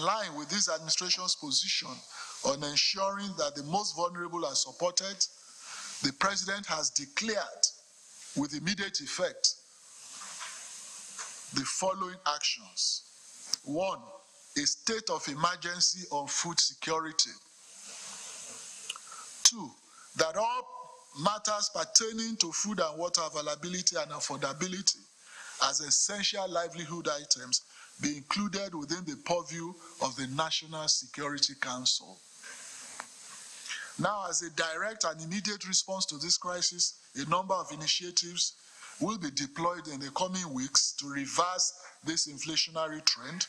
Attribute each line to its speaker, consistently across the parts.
Speaker 1: line with this administration's position on ensuring that the most vulnerable are supported, the President has declared with immediate effect the following actions. 1, a state of emergency on food security. 2, that all matters pertaining to food and water availability and affordability as essential livelihood items be included within the purview of the National Security Council. Now, as a direct and immediate response to this crisis, a number of initiatives will be deployed in the coming weeks to reverse this inflationary trend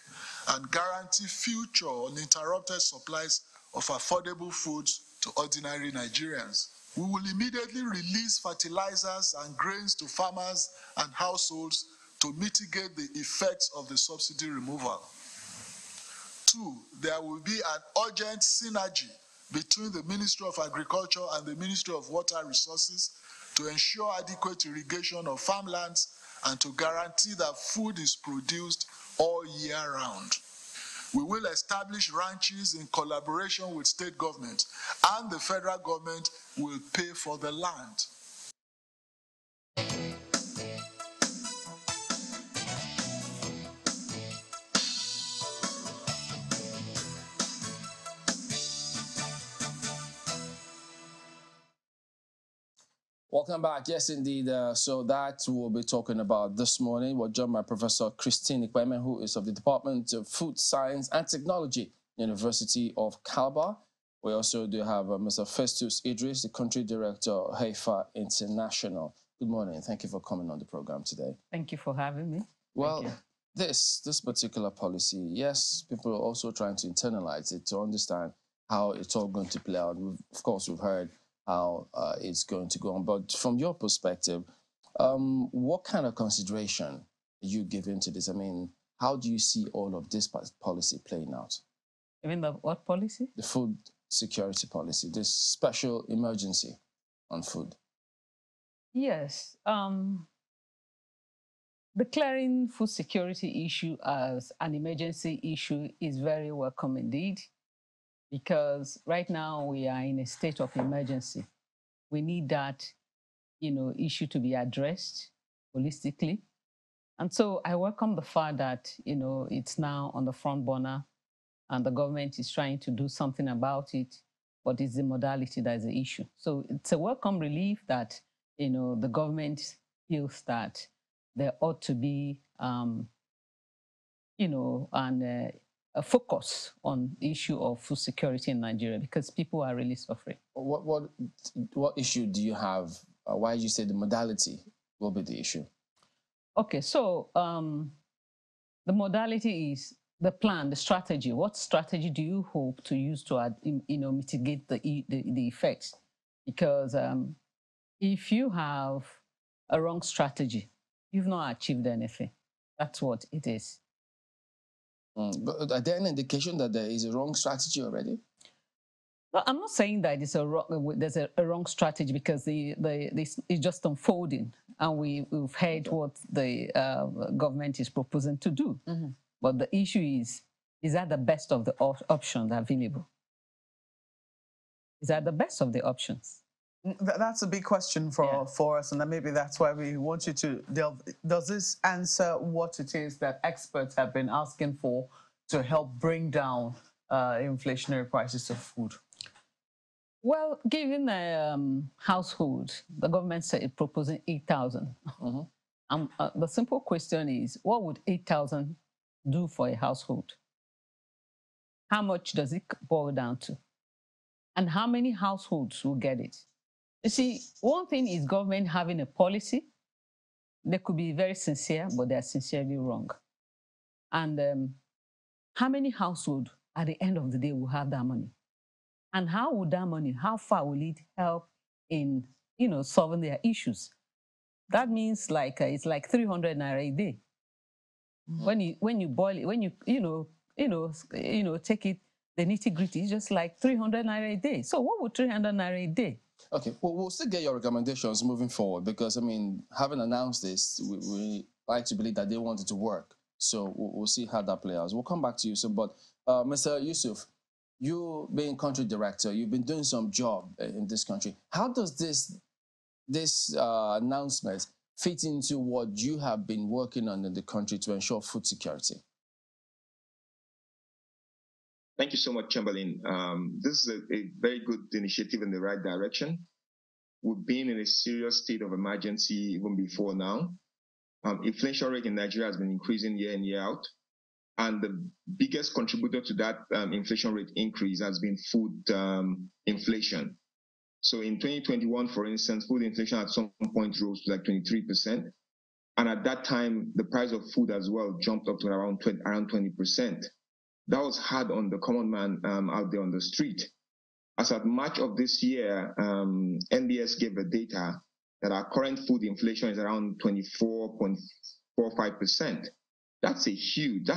Speaker 1: and guarantee future uninterrupted supplies of affordable foods to ordinary Nigerians. We will immediately release fertilizers and grains to farmers and households to mitigate the effects of the subsidy removal. 2, there will be an urgent synergy between the Ministry of Agriculture and the Ministry of Water Resources to ensure adequate irrigation of farmlands and to guarantee that food is produced all year round. We will establish ranches in collaboration with state governments, and the federal government will pay for the land.
Speaker 2: Welcome back. Yes, indeed. So that we'll be talking about this morning. We're joined by Professor Christine Ikweme, who is of the Department of Food Science and Technology, University of Calabar. We also do have Mr. Festus Idris, the Country Director, Heifer International. Good morning. Thank you for coming on the program today.
Speaker 3: Thank you for having me.
Speaker 2: Well, this particular policy, yes, people are also trying to internalize it to understand how it's all going to play out. Of course, we've heard how it's going to go on. But from your perspective, what kind of consideration are you giving to this? I mean, how do you see all of this policy playing out?
Speaker 3: You mean the what policy?
Speaker 2: The food security policy, this special emergency on food.
Speaker 3: Yes. Declaring food security issue as an emergency issue is very welcome indeed, because right now we are in a state of emergency. We need that, issue to be addressed holistically. And so I welcome the fact that, it's now on the front burner and the government is trying to do something about it, but it's the modality that is the issue. So it's a welcome relief that, the government feels that there ought to be, a focus on the issue of food security in Nigeria, because people are really suffering.
Speaker 2: What issue do you have? Why did you say the modality will be the issue?
Speaker 3: Okay, so the modality is the plan, the strategy. What strategy do you hope to use to, mitigate the effects? Because if you have a wrong strategy, you've not achieved anything. That's what it is.
Speaker 2: But are there any indication that there is a wrong strategy already?
Speaker 3: Well, I'm not saying that there's a wrong strategy, because this is just unfolding, and we've heard what the government is proposing to do. Mm-hmm. But the issue is that the best of the options available? Is that the best of the options?
Speaker 4: That's a big question for us, and then maybe that's why we want you to delve. Does this answer what it is that experts have been asking for to help bring down inflationary prices of food?
Speaker 3: Well, given a household, the government said it's proposing 8,000. Mm-hmm. The simple question is, what would 8,000 do for a household? How much does it boil down to? And how many households will get it? You see, one thing is government having a policy. They could be very sincere, but they're sincerely wrong. And how many households at the end of the day will have that money? And how would that money, how far will it help in, solving their issues? That means it's like 300 naira a day. Mm-hmm. When you boil it, when you take it, the nitty-gritty is just like 300 naira a day. So what would 300 naira a day?
Speaker 2: Okay, well, we'll still get your recommendations moving forward, because, having announced this, we like to believe that they want it to work. So we'll see how that plays out. We'll come back to you. So, but Mr. Yusuf, you being country director, you've been doing some job in this country. How does this announcement fit into what you have been working on in the country to ensure food security?
Speaker 5: Thank you so much, Chamberlain. This is a very good initiative in the right direction. We've been in a serious state of emergency even before now. Inflation rate in Nigeria has been increasing year in, year out. And the biggest contributor to that inflation rate increase has been food inflation. So in 2021, for instance, food inflation at some point rose to like 23%. And at that time, the price of food as well jumped up to around 20%. That was hard on the common man out there on the street. As at March of this year, NBS gave the data that our current food inflation is around 24.45%. That's a huge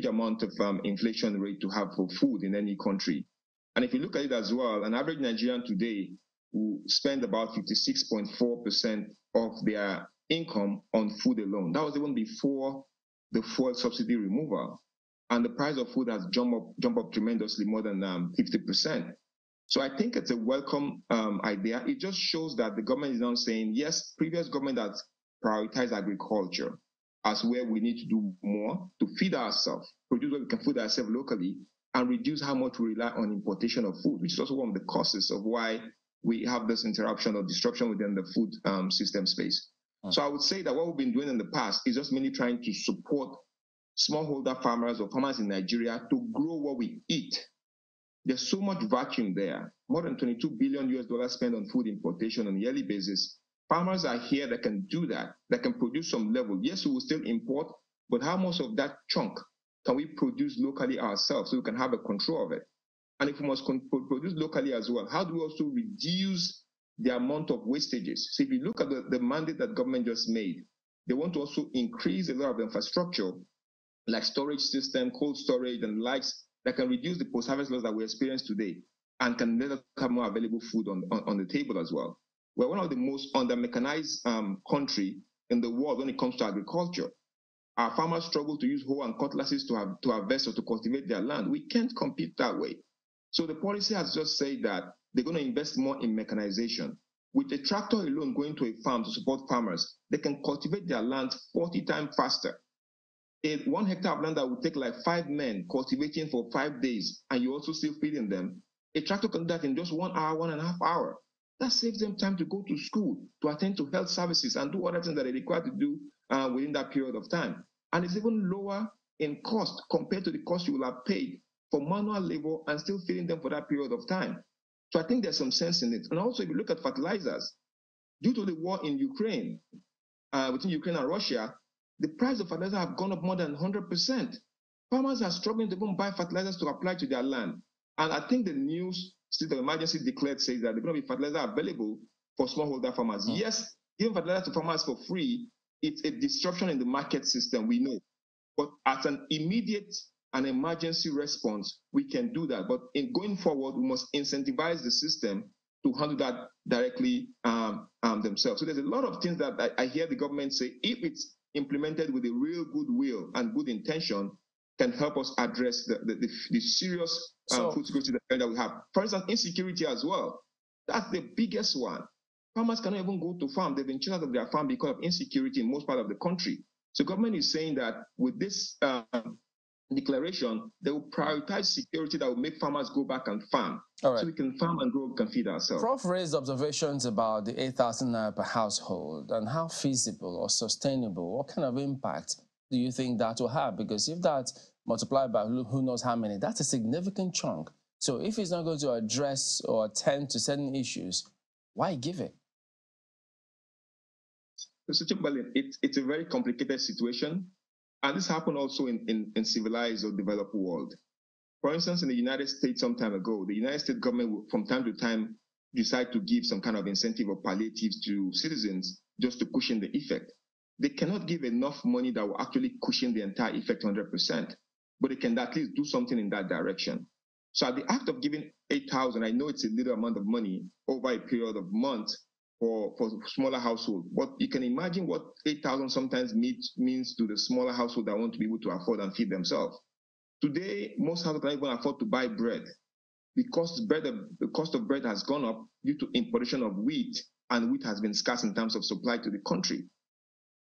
Speaker 5: amount of inflation rate to have for food in any country. And if you look at it as well, an average Nigerian today will spend about 56.4% of their income on food alone. That was even before the fuel subsidy removal. And the price of food has jumped up tremendously, more than 50%. So I think it's a welcome idea. It just shows that the government is now saying, yes, previous government has prioritized agriculture as where we need to do more to feed ourselves, produce what we can feed ourselves locally, and reduce how much we rely on importation of food, which is also one of the causes of why we have this interruption or disruption within the food system space. So I would say that what we've been doing in the past is just mainly trying to support smallholder farmers or farmers in Nigeria to grow what we eat. There's so much vacuum there. More than $22 billion spent on food importation on a yearly basis. Farmers are here that can do that can produce some level. Yes, we will still import, but how much of that chunk can we produce locally ourselves so we can have a control of it? And if we must produce locally as well, how do we also reduce the amount of wastages? So if you look at the mandate that government just made, they want to also increase a lot of infrastructure like storage system, cold storage, and likes that can reduce the post-harvest loss that we experience today and can let us have more available food on the table as well. We're one of the most under-mechanized country in the world when it comes to agriculture. Our farmers struggle to use hoe and cutlasses to harvest or to cultivate their land. We can't compete that way. So the policy has just said that they're going to invest more in mechanization. With a tractor alone going to a farm to support farmers, they can cultivate their land 40 times faster. 1 hectare of land that would take like 5 men cultivating for 5 days, and you also still feeding them, a tractor can do that in just 1 hour, 1.5 hours. That saves them time to go to school, to attend to health services, and do other things that they're required to do within that period of time. And it's even lower in cost compared to the cost you will have paid for manual labor and still feeding them for that period of time. So I think there's some sense in it. And also, if you look at fertilizers, due to the war in Ukraine, between Ukraine and Russia, the price of fertilizer have gone up more than 100%. Farmers are struggling to even buy fertilizers to apply to their land. And I think the news state of emergency declared says that there's going to be fertilizer available for smallholder farmers. Yes, giving fertilizer to farmers for free, it's a disruption in the market system, we know. But as an immediate and emergency response, we can do that. But in going forward, we must incentivize the system to handle that directly themselves. So there's a lot of things that I hear the government say, if it's implemented with a real goodwill and good intention, can help us address the serious food security that we have. For instance, insecurity as well. That's the biggest one. Farmers cannot even go to farm. They've been chased out of their farm because of insecurity in most part of the country. So government is saying that with this declaration, they will prioritize security that will make farmers go back and farm. All right. So we can farm and grow, we can feed ourselves.
Speaker 2: Prof raised observations about the 8,000 naira per household and how feasible or sustainable, what kind of impact do you think that will have? Because if that's multiplied by who knows how many, that's a significant chunk. So if it's not going to address or attend to certain issues, why give it?
Speaker 5: It's a very complicated situation. And this happened also in civilized or developed world. For instance, in the United States some time ago, the United States government will, from time to time, decide to give some kind of incentive or palliatives to citizens just to cushion the effect. They cannot give enough money that will actually cushion the entire effect 100%, but they can at least do something in that direction. So at the act of giving 8,000, I know it's a little amount of money over a period of months, for smaller households. But you can imagine what 8,000 sometimes means to the smaller household that want to be able to afford and feed themselves. Today, most households can't even afford to buy bread because the cost of bread has gone up due to importation of wheat, and wheat has been scarce in terms of supply to the country.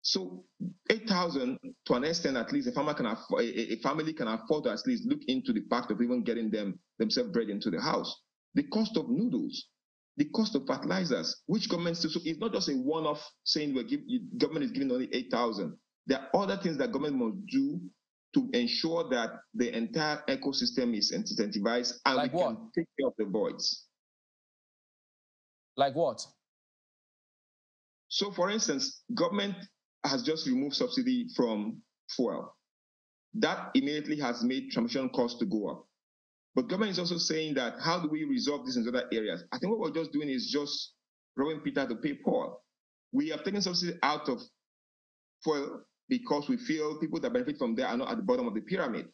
Speaker 5: So 8,000, to an extent, at least a family can afford to at least look into the fact of even getting themselves bread into the house. The cost of noodles, the cost of fertilizers, which government still, so it's not just a one-off saying government is giving only 8,000. There are other things that government must do to ensure that the entire ecosystem is incentivized and
Speaker 2: like
Speaker 5: we can take care of the voids.
Speaker 2: Like what?
Speaker 5: So, for instance, government has just removed subsidy from fuel. That immediately has made transportation costs to go up. But government is also saying that how do we resolve this in other areas? I think what we're just doing is just robbing Peter to pay Paul. We have taken subsidy out of fuel because we feel people that benefit from there are not at the bottom of the pyramid.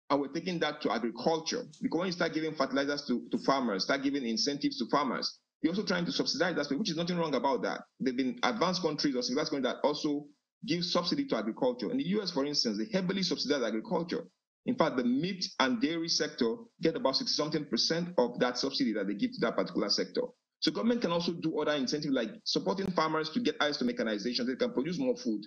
Speaker 5: And we're taking that to agriculture. Because when you start giving fertilizers to farmers, start giving incentives to farmers, you're also trying to subsidize that, which is nothing wrong about that. There have been advanced countries or civilized countries that also give subsidy to agriculture. In the US, for instance, they heavily subsidize agriculture. In fact, the meat and dairy sector get about 60-something% of that subsidy that they give to that particular sector. So government can also do other incentives like supporting farmers to get access to mechanization so they can produce more food,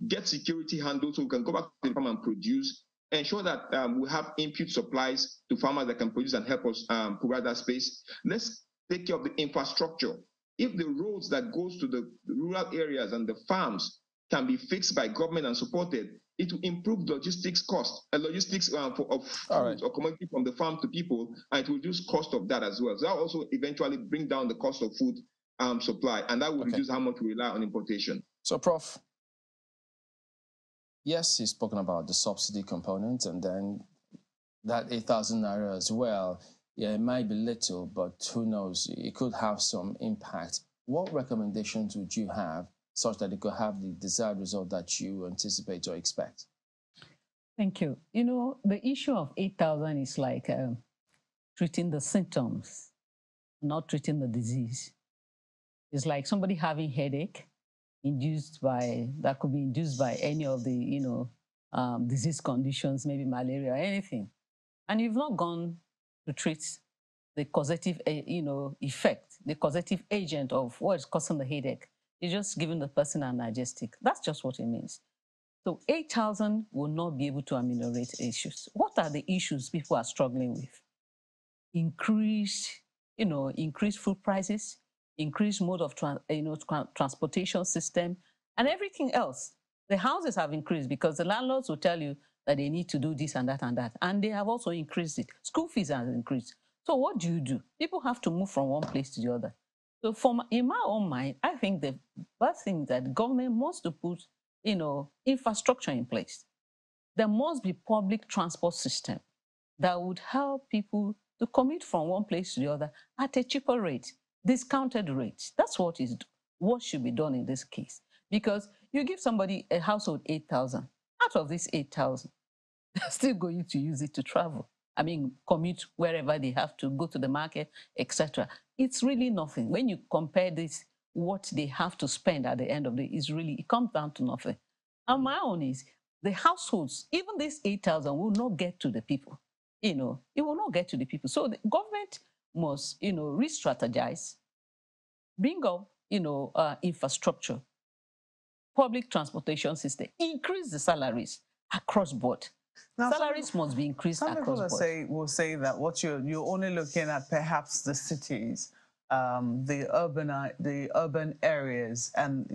Speaker 5: get security handled so we can go back to the farm and produce, ensure that we have input supplies to farmers that can produce and help us provide that space. Let's take care of the infrastructure. If the roads that goes to the rural areas and the farms can be fixed by government and supported, it will improve logistics cost, logistics of food or commodity from the farm to people, and it will reduce cost of that as well. So that will also eventually bring down the cost of food supply, and that will reduce how much we rely on importation.
Speaker 2: So, Prof, yes, he's spoken about the subsidy component, and then that 8,000 naira as well. Yeah, it might be little, but who knows? It could have some impact. What recommendations would you have such that it could have the desired result that you anticipate or expect?
Speaker 3: Thank you. You know, the issue of 8,000 is like treating the symptoms, not treating the disease. It's like somebody having headache that could be induced by any of the, disease conditions, maybe malaria, anything. And you've not gone to treat the causative, effect, the causative agent of what is causing the headache. You're just giving the person an analgesic. That's just what it means. So 8,000 will not be able to ameliorate issues. What are the issues people are struggling with? Increased food prices, increased mode of transportation system, and everything else. The houses have increased because the landlords will tell you that they need to do this and that and that, and they have also increased it. School fees have increased. So what do? People have to move from one place to the other. So in my own mind, I think the first thing that government wants to put, infrastructure in place. There must be public transport system that would help people to commute from one place to the other at a cheaper rate, discounted rate. That's what should be done in this case. Because you give somebody a household 8,000. Out of this 8,000, they're still going to use it to travel. I mean, commute wherever they have to, go to the market, etc. It's really nothing. When you compare this, what they have to spend at the end of the day, it comes down to nothing. And my own is the households, even this 8,000 will not get to the people. It will not get to the people. So the government must, re-strategize, bring up, infrastructure, public transportation system, increase the salaries across board. Now, salaries must be increased across board.
Speaker 4: Some people will say that what you're only looking at perhaps the cities, the urban areas, and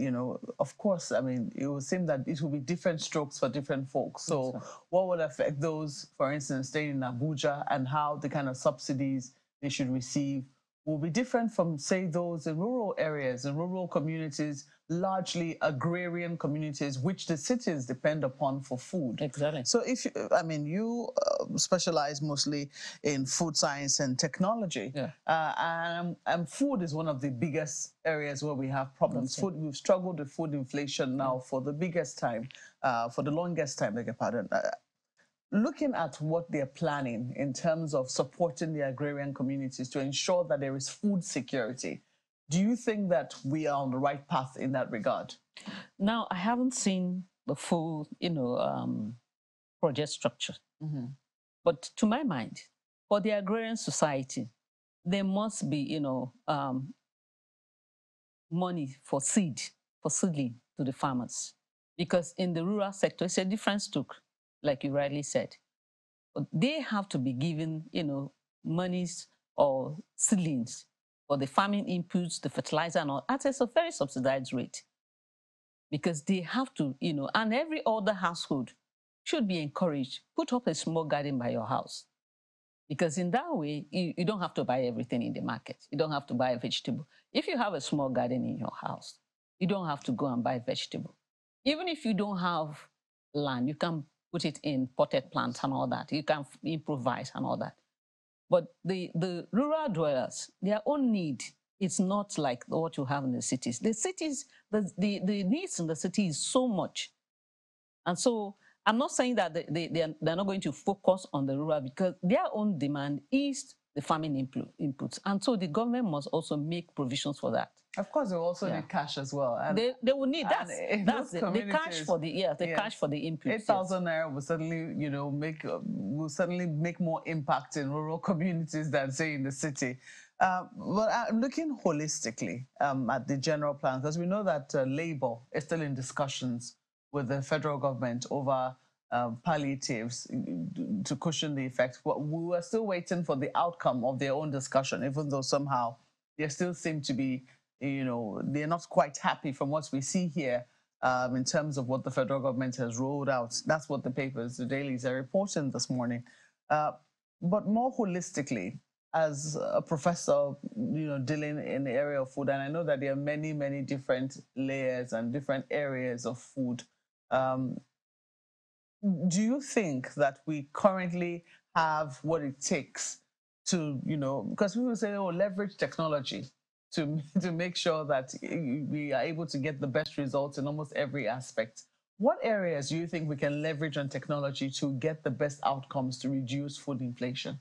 Speaker 4: of course, I mean, it would seem that it will be different strokes for different folks. So, what would affect those, for instance, staying in Abuja, and how the kind of subsidies they should receive will be different from, say, those in rural areas, in rural communities, largely agrarian communities, which the cities depend upon for food.
Speaker 3: Exactly.
Speaker 4: So you specialize mostly in food science and technology.
Speaker 3: Yeah.
Speaker 4: And food is one of the biggest areas where we have problems. Food, we've struggled with food inflation now for the biggest time, for the longest time, beg your pardon. Looking at what they're planning in terms of supporting the agrarian communities to ensure that there is food security, Do you think that we are on the right path in that regard?
Speaker 3: Now, I haven't seen the full, project structure. But to my mind, for the agrarian society, there must be, money for seedling to the farmers. Because in the rural sector, it's a different story, like you rightly said. But they have to be given, monies or seedlings for the farming inputs, the fertilizer and all, at a very subsidized rate. Because they have to, and every other household should be encouraged, put up a small garden by your house. Because in that way, you don't have to buy everything in the market. You don't have to buy a vegetable. If you have a small garden in your house, you don't have to go and buy vegetable. Even if you don't have land, you can put it in potted plants and all that. You can improvise and all that. But the rural dwellers, their own need is not like what you have in the cities. The cities, the needs in the city is so much. And so I'm not saying that they're not going to focus on the rural, because their own demand is the farming inputs. And so the government must also make provisions for that.
Speaker 4: Of course, they also need cash as well.
Speaker 3: And they will need that. That's the cash for the cash for the inputs.
Speaker 4: 8,000 naira will certainly, make more impact in rural communities than, say, in the city. But I'm looking holistically at the general plan, because we know that Labour is still in discussions with the federal government over palliatives to cushion the effects. But we were still waiting for the outcome of their own discussion, even though somehow they still seem to be, they're not quite happy from what we see here in terms of what the federal government has rolled out. That's what the papers, the dailies, are reporting this morning. But more holistically, as a professor, dealing in the area of food, and I know that there are many, many different layers and different areas of food. Do you think that we currently have what it takes to, because people say, leverage technology to make sure that we are able to get the best results in almost every aspect? What areas do you think we can leverage on technology to get the best outcomes to reduce food inflation?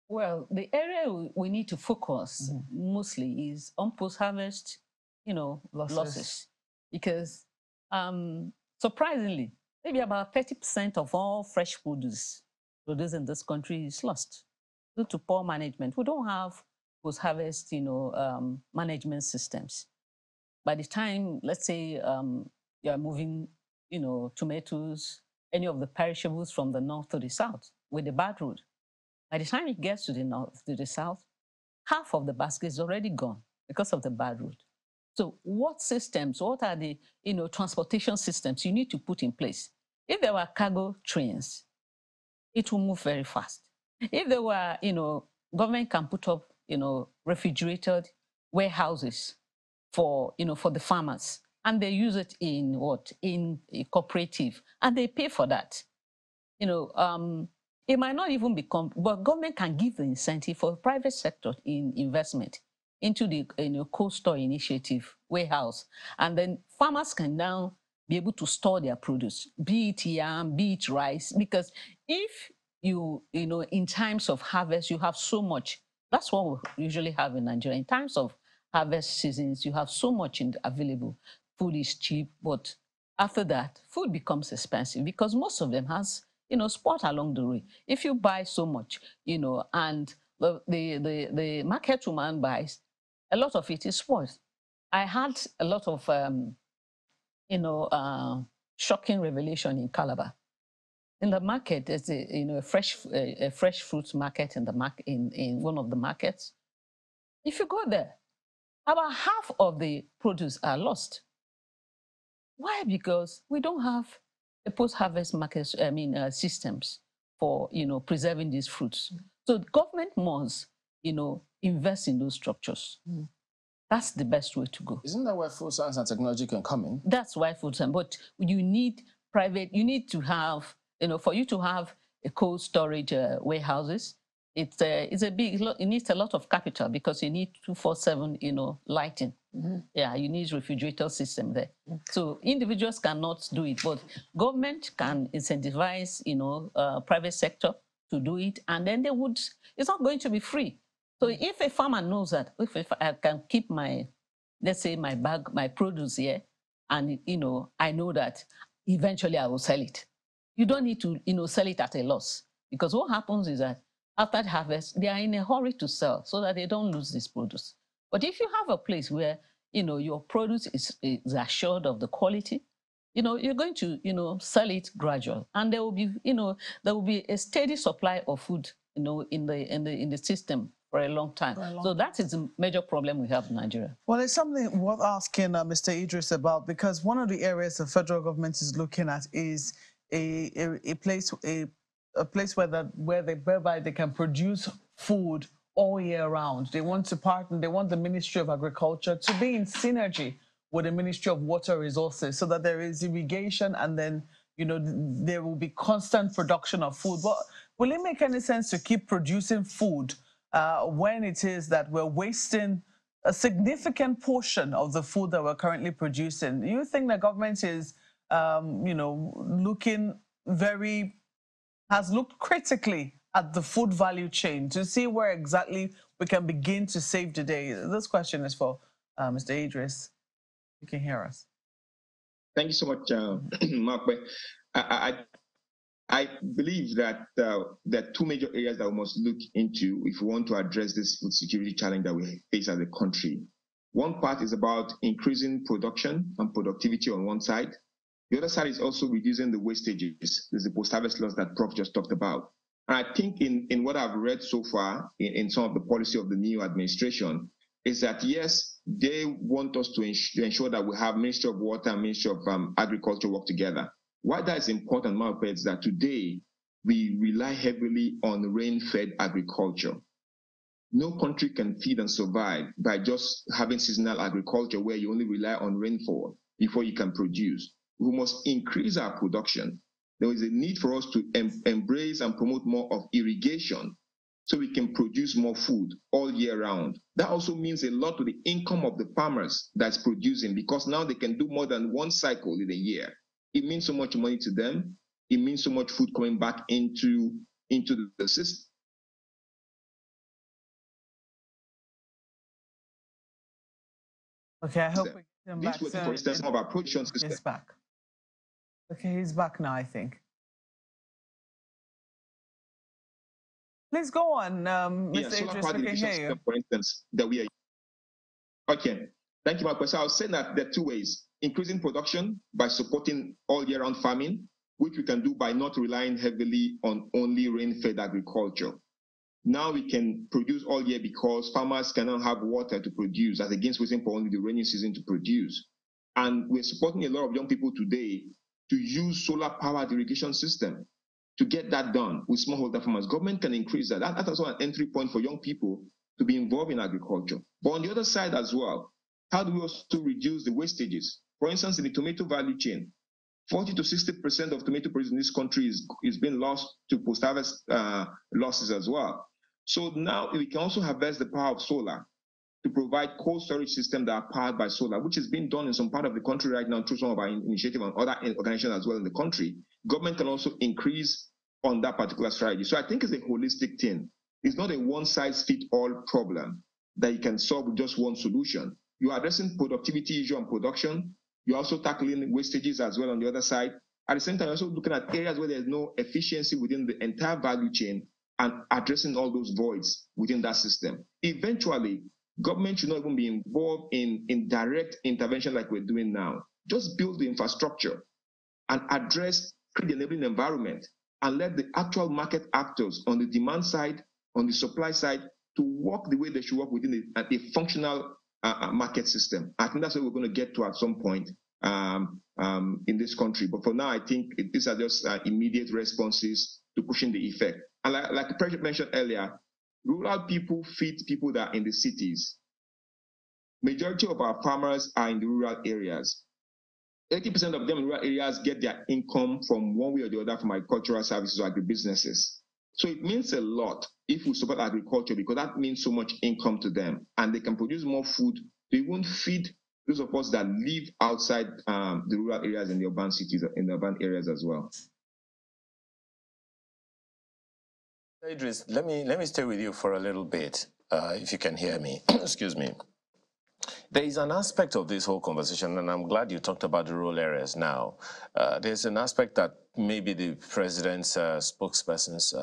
Speaker 3: Well, the area we need to focus mostly is on post-harvest, losses. Because surprisingly, maybe about 30% of all fresh produce produced in this country is lost due to poor management. We don't have post-harvest, management systems. By the time, let's say, you are moving, tomatoes, any of the perishables from the north to the south with the bad road, by the time it gets to the north, to the south, half of the basket is already gone because of the bad road. So what systems, what are the, transportation systems you need to put in place? If there were cargo trains, it will move very fast. If there were, government can put up, refrigerated warehouses for, for the farmers, and they use it in what? In a cooperative, and they pay for that. It might not even become, but government can give the incentive for the private sector in investment into the cold store initiative warehouse, and then farmers can now be able to store their produce, be it yam, be it rice, because if in times of harvest you have so much. That's what we usually have in Nigeria. In times of harvest seasons, you have so much available. Food is cheap, but after that, food becomes expensive because most of them has spot along the way. If you buy so much, and the market woman buys, a lot of it is spoiled. I had a lot of, shocking revelation in Calabar. In the market, there's a fresh fruit market in one of the markets. If you go there, about half of the produce are lost. Why? Because we don't have a post-harvest market, systems for preserving these fruits. So the government must invest in those structures. That's the best way to go.
Speaker 2: Isn't that where food science and technology can come in?
Speaker 3: That's why food science. But you need to have, for you to have a cold storage warehouses, it needs a lot of capital because you need 24/7, lighting. Yeah, you need refrigerator system there. So individuals cannot do it, but government can incentivize, private sector to do it, and then it's not going to be free. So if a farmer knows that, if I can keep my let's say my produce here, and I know that eventually I will sell it. You don't need to sell it at a loss, because what happens is that after the harvest, they are in a hurry to sell so that they don't lose this produce. But if you have a place where your produce is assured of the quality, you're going to sell it gradual, and there will be a steady supply of food in the system for a long time. So that is a major problem we have in Nigeria.
Speaker 4: Well, it's something worth asking Mr. Idris about, because one of the areas the federal government is looking at is a place whereby they can produce food all year round. They want to partner. They want the Ministry of Agriculture to be in synergy with the Ministry of Water Resources, so that there is irrigation, and then there will be constant production of food. But will it make any sense to keep producing food when it is that we're wasting a significant portion of the food that we're currently producing? Do you think the government is, has looked critically at the food value chain to see where exactly we can begin to save the day? This question is for Mr. Idris. You can hear us.
Speaker 5: Thank you so much, Mark. I believe that there are two major areas that we must look into if we want to address this food security challenge that we face as a country. One part is about increasing production and productivity on one side. The other side is also reducing the wastages. There's the post-harvest loss that Prof just talked about. And I think in what I've read so far in some of the policy of the new administration is that, yes, they want us to ensure that we have Ministry of Water and Ministry of Agriculture work together. Why that is important, Mark, is that today we rely heavily on rain-fed agriculture. No country can feed and survive by just having seasonal agriculture where you only rely on rainfall before you can produce. We must increase our production. There is a need for us to embrace and promote more of irrigation so we can produce more food all year round. That also means a lot to the income of the farmers that's producing, because now they can do more than one cycle in a year. It means so much money to them. It means so much food coming back into the system.
Speaker 4: Okay, I hope we get him back.
Speaker 5: This was, for instance, some of our production system.
Speaker 4: He's back. Okay, he's back now, I think. Please go on, Mr. Idris, we can hear you.
Speaker 5: For instance, that we are. Okay, thank you, Mark. So I was saying that there are two ways: increasing production by supporting all year-round farming, which we can do by not relying heavily on only rain-fed agriculture. Now we can produce all year because farmers cannot have water to produce, as against waiting for only the rainy season to produce. And we're supporting a lot of young people today to use solar-powered irrigation system to get that done with smallholder farmers. Government can increase that. That's also an entry point for young people to be involved in agriculture. But on the other side as well, how do we also reduce the wastages? For instance, in the tomato value chain, 40 to 60% of tomato produce in this country is being lost to post-harvest losses as well. So now we can also harvest the power of solar to provide cold storage systems that are powered by solar, which is being done in some part of the country right now through some of our initiatives and other organizations as well in the country. Government can also increase on that particular strategy. So I think it's a holistic thing. It's not a one-size-fits-all problem that you can solve with just one solution. You're addressing productivity issue and production. You're also tackling wastages as well on the other side. At the same time, you're also looking at areas where there's no efficiency within the entire value chain and addressing all those voids within that system. Eventually, government should not even be involved in direct intervention like we're doing now. Just build the infrastructure and create the enabling environment, and let the actual market actors on the demand side, on the supply side, to work the way they should work within a functional market system. I think that's what we're going to get to at some point in this country. But for now, I think these are just immediate responses to pushing the effect. And like the president mentioned earlier, rural people feed people that are in the cities. Majority of our farmers are in the rural areas. 80% of them in rural areas get their income from one way or the other from agricultural services or agribusinesses. So it means a lot if we support agriculture, because that means so much income to them, and they can produce more food. They won't feed those of us that live outside the rural areas and the urban cities, in the urban areas as well.
Speaker 6: Idris, let me stay with you for a little bit, if you can hear me. Excuse me. There is an aspect of this whole conversation, and I'm glad you talked about the rural areas now. There's an aspect that maybe the president's spokesperson's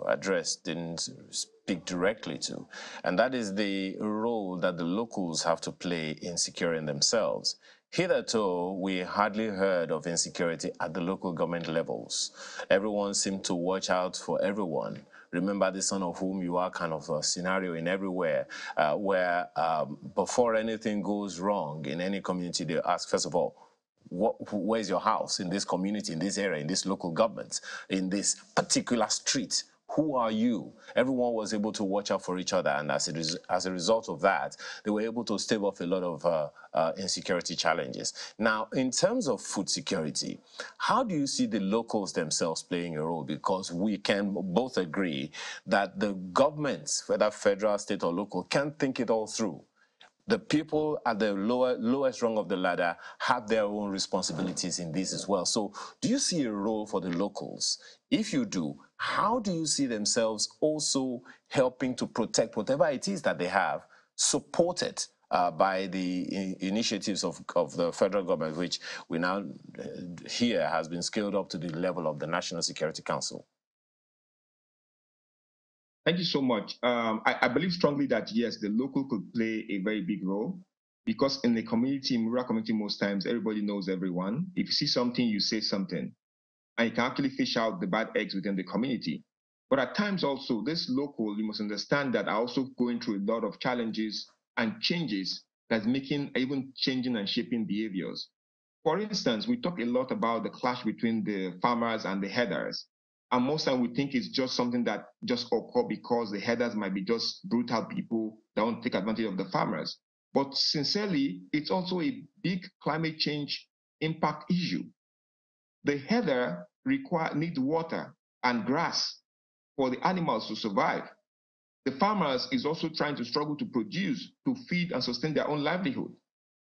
Speaker 6: address didn't speak directly to, and that is the role that the locals have to play in securing themselves. Hitherto, we hardly heard of insecurity at the local government levels. Everyone seemed to watch out for everyone. Remember the son of whom you are kind of a scenario in everywhere where before anything goes wrong in any community, they ask, first of all, where's your house in this community, in this area, in this local government, in this particular street? Who are you? Everyone was able to watch out for each other, and as a result of that, they were able to stave off a lot of insecurity challenges. Now, in terms of food security, how do you see the locals themselves playing a role? Because we can both agree that the governments, whether federal, state, or local, can't think it all through. The people at the lowest rung of the ladder have their own responsibilities in this as well. So do you see a role for the locals? If you do, how do you see themselves also helping to protect whatever it is that they have, supported by the initiatives of the federal government, which we now hear has been scaled up to the level of the National Security Council?
Speaker 5: Thank you so much. I believe strongly that, yes, the local could play a very big role because in the community, in rural community, most times everybody knows everyone. If you see something, you say something, and you can actually fish out the bad eggs within the community. But at times also, this local, you must understand that are also going through a lot of challenges and changes that's making, even changing and shaping behaviors. For instance, we talk a lot about the clash between the farmers and the herders. And most time we think it's just something that just occur because the herders might be just brutal people that want to take advantage of the farmers. But sincerely, it's also a big climate change impact issue. The herder needs water and grass for the animals to survive. The farmers is also trying to struggle to produce, to feed and sustain their own livelihood.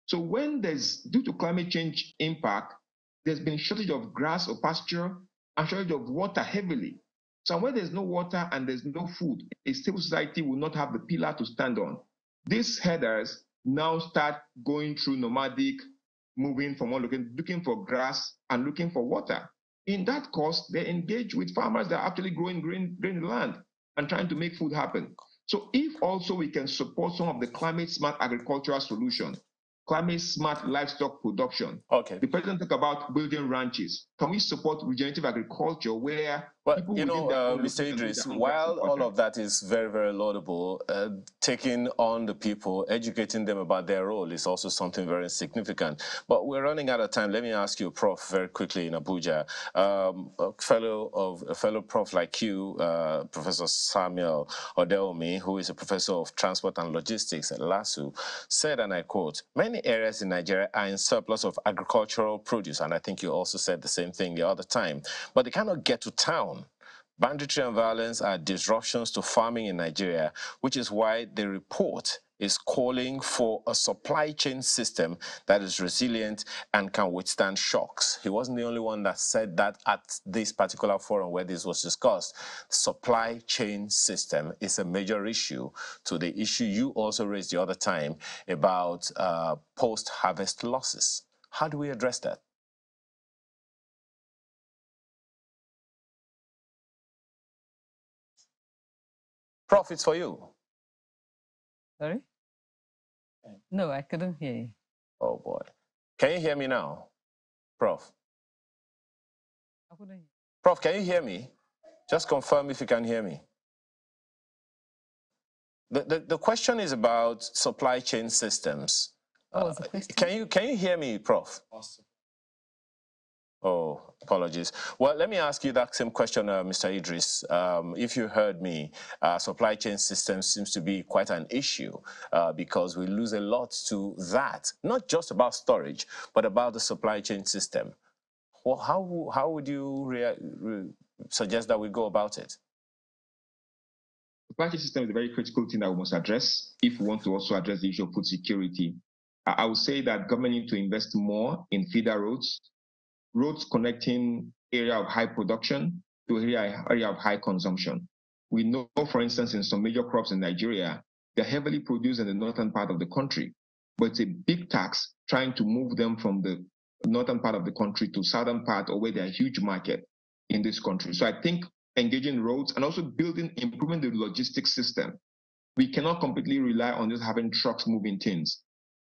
Speaker 5: So when due to climate change impact, there's been a shortage of grass or pasture and shortage of water heavily. So when there's no water and there's no food, a stable society will not have the pillar to stand on. These herders now start going through nomadic, moving from one location, looking for grass and looking for water. In that course, they engage with farmers that are actually growing the land and trying to make food happen. So if also we can support some of the climate smart agricultural solutions, climate smart livestock production.
Speaker 6: Okay.
Speaker 5: The president talked about building ranches. Can we support regenerative agriculture where
Speaker 6: people Mr. Idris, while all of that is very, very laudable, taking on the people, educating them about their role is also something very significant. But we're running out of time. Let me ask you, Prof, very quickly in Abuja. A fellow prof like you, Professor Samuel Odeomi, who is a professor of transport and logistics at LASU, said, and I quote, "Many areas in Nigeria are in surplus of agricultural produce," and I think you also said the same thing the other time, "but they cannot get to town. Banditry and violence are disruptions to farming in Nigeria, which is why the report is calling for a supply chain system that is resilient and can withstand shocks." He wasn't the only one that said that at this particular forum where this was discussed. Supply chain system is a major issue to the issue you also raised the other time about post-harvest losses. How do we address that? Profits for you.
Speaker 3: Sorry? No, I couldn't hear you.
Speaker 6: Oh boy. Can you hear me now, Prof?
Speaker 3: I couldn't hear.
Speaker 6: Prof, can you hear me? Just confirm if you can hear me. The question is about supply chain systems. Can you hear me, Prof? Awesome. Oh, apologies. Well, let me ask you that same question, Mr. Idris. If you heard me, supply chain systems seems to be quite an issue because we lose a lot to that, not just about storage, but about the supply chain system. Well, how would you suggest that we go about it?
Speaker 5: Supply chain system is a very critical thing that we must address if we want to also address the issue of food security. I would say that government needs to invest more in feeder roads connecting area of high production to area of high consumption. We know, for instance, in some major crops in Nigeria, they're heavily produced in the northern part of the country. but it's a big tax trying to move them from the northern part of the country to southern part, or where there's a huge market in this country. So I think engaging roads and also improving the logistics system. We cannot completely rely on just having trucks moving things.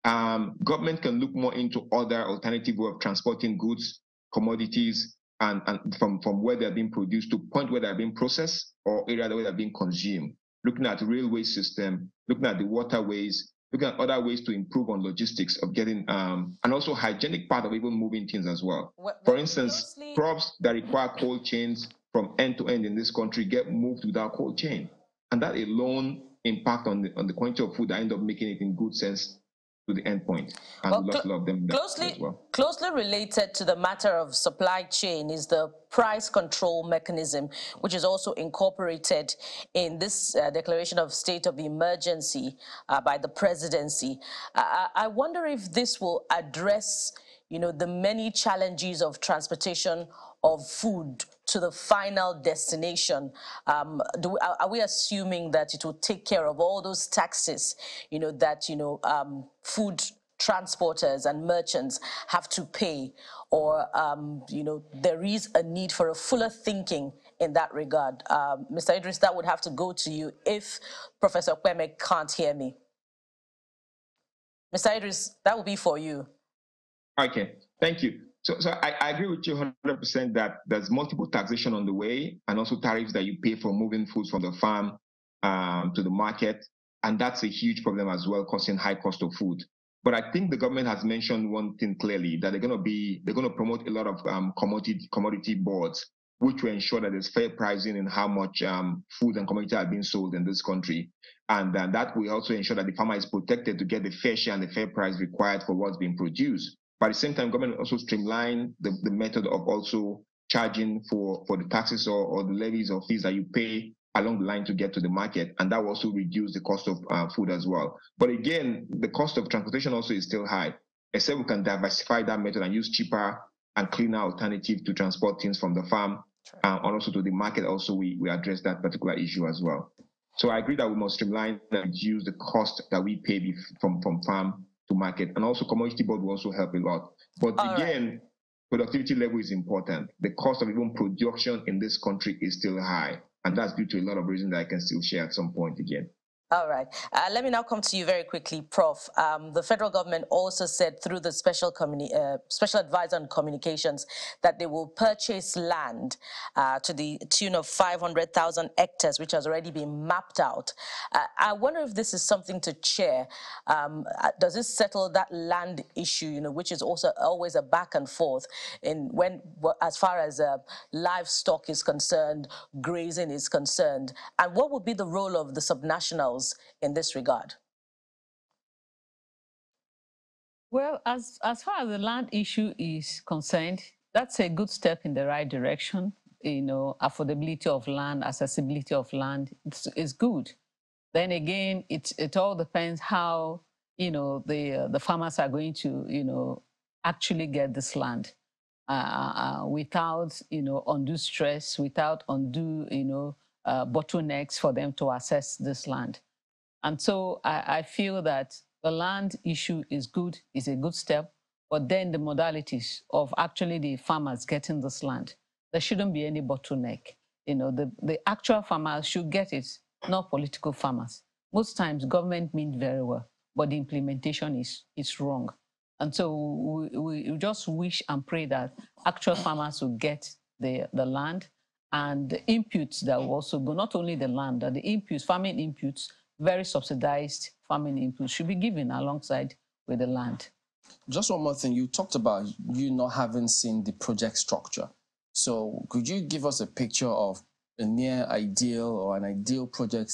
Speaker 5: Government can look more into other alternative way of transporting goods, commodities, and from where they're being produced to point where they're being processed, or area where they're being consumed. Looking at the railway system, looking at the waterways, looking at other ways to improve on logistics of getting, and also hygienic part of even moving things as well. For instance, crops that require cold chains from end to end in this country get moved without cold chain. And that alone impact on the quantity of food that end up making it in good sense to the end point. And we lost a lot of them as well.
Speaker 7: Closely related to the matter of supply chain is the price control mechanism, which is also incorporated in this declaration of state of emergency by the presidency. I wonder if this will address, the many challenges of transportation of food to the final destination. Are we assuming that it will take care of all those taxes, that food transporters and merchants have to pay, or there is a need for a fuller thinking in that regard? Mr. Idris, that would have to go to you if Professor Kweme can't hear me. Mr. Idris, that will be for you.
Speaker 5: Okay, thank you. So I agree with you 100% that there's multiple taxation on the way, and also tariffs that you pay for moving foods from the farm to the market. And that's a huge problem as well, causing high cost of food. But I think the government has mentioned one thing clearly, that they're going to promote a lot of commodity boards, which will ensure that there's fair pricing in how much food and commodity are being sold in this country. And that will also ensure that the farmer is protected to get the fair share and the fair price required for what's being produced. But at the same time, government also streamline the method of also charging for the taxes or the levies or fees that you pay along the line to get to the market. And that will also reduce the cost of food as well. But again, the cost of transportation also is still high, except we can diversify that method and use cheaper and cleaner alternative to transport things from the farm and also to the market. Also, we address that particular issue as well. So I agree that we must streamline and reduce the cost that we pay from farm to market. And also commodity board will also help a lot. But again, productivity level is important. The cost of even production in this country is still high. And that's due to a lot of reasons that I can still share at some point again.
Speaker 7: All right. Let me now come to you very quickly, Prof. The federal government also said through the special advisor on communications that they will purchase land to the tune of 500,000 hectares, which has already been mapped out. I wonder if this is something to chair. Does this settle that land issue, which is also always a back and forth as far as livestock is concerned, grazing is concerned? And what would be the role of the subnationals in this regard?
Speaker 3: Well, as far as the land issue is concerned, that's a good step in the right direction. Affordability of land, accessibility of land is good. Then again, it all depends how the farmers are going to actually get this land without undue stress, without undue bottlenecks for them to access this land. And so I feel that the land issue is good, is a good step, but then the modalities of actually the farmers getting this land, there shouldn't be any bottleneck. The actual farmers should get it, not political farmers. Most times government means very well, but the implementation is wrong. And so we just wish and pray that actual farmers will get the land, and the inputs that will also go, not only the land, the inputs, farming inputs, very subsidized farming inputs should be given alongside with the land.
Speaker 2: Just one more thing. You talked about you not having seen the project structure. So could you give us a picture of a near ideal or an ideal project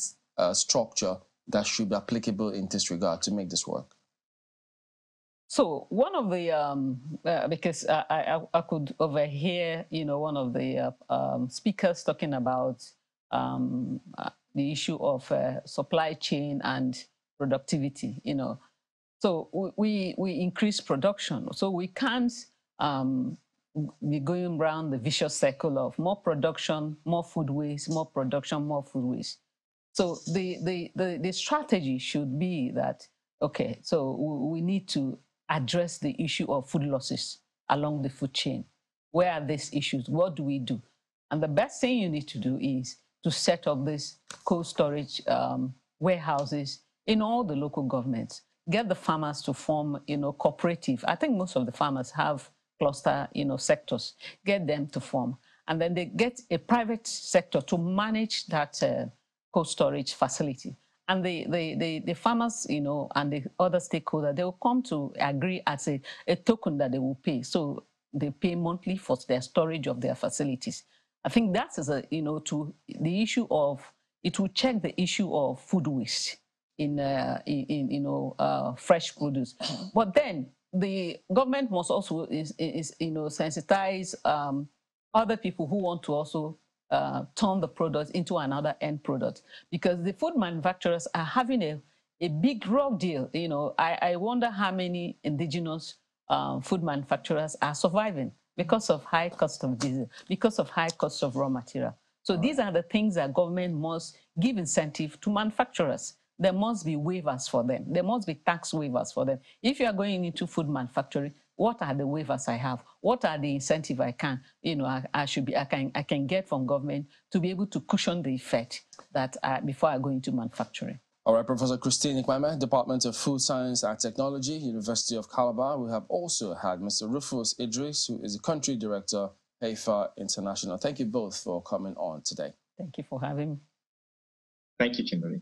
Speaker 2: structure that should be applicable in this regard to make this work?
Speaker 3: So one of the, because I could overhear, one of the speakers talking about the issue of supply chain and productivity, So we increase production. So we can't be going around the vicious cycle of more production, more food waste, more production, more food waste. So the strategy should be that Okay, so we need to address the issue of food losses along the food chain. Where are these issues? What do we do? And the best thing you need to do is to set up these cold storage warehouses in all the local governments. Get the farmers to form, cooperative. I think most of the farmers have cluster, sectors. Get them to form. And then they get a private sector to manage that cold storage facility. And the farmers, and the other stakeholders, they will come to agree as a token that they will pay. So they pay monthly for their storage of their facilities. I think that is to the issue of, it will check the issue of food waste in fresh produce. But then the government must also sensitize other people who want to also turn the product into another end product, because the food manufacturers are having a big raw deal. I wonder how many indigenous food manufacturers are surviving because of high cost of diesel, because of high cost of raw material. So these are the things that government must give incentive to manufacturers. There must be waivers for them. There must be tax waivers for them. If you are going into food manufacturing, what are the waivers I have? What are the incentive I can, I can get from government to be able to cushion the effect that before I go into manufacturing?
Speaker 2: All right, Professor Christine Ikpeme, Department of Food Science and Technology, University of Calabar. We have also had Mr. Rufus Idris, who is the Country Director, PEFA International. Thank you both for coming on today.
Speaker 3: Thank you for having me.
Speaker 5: Thank you, Kimberly.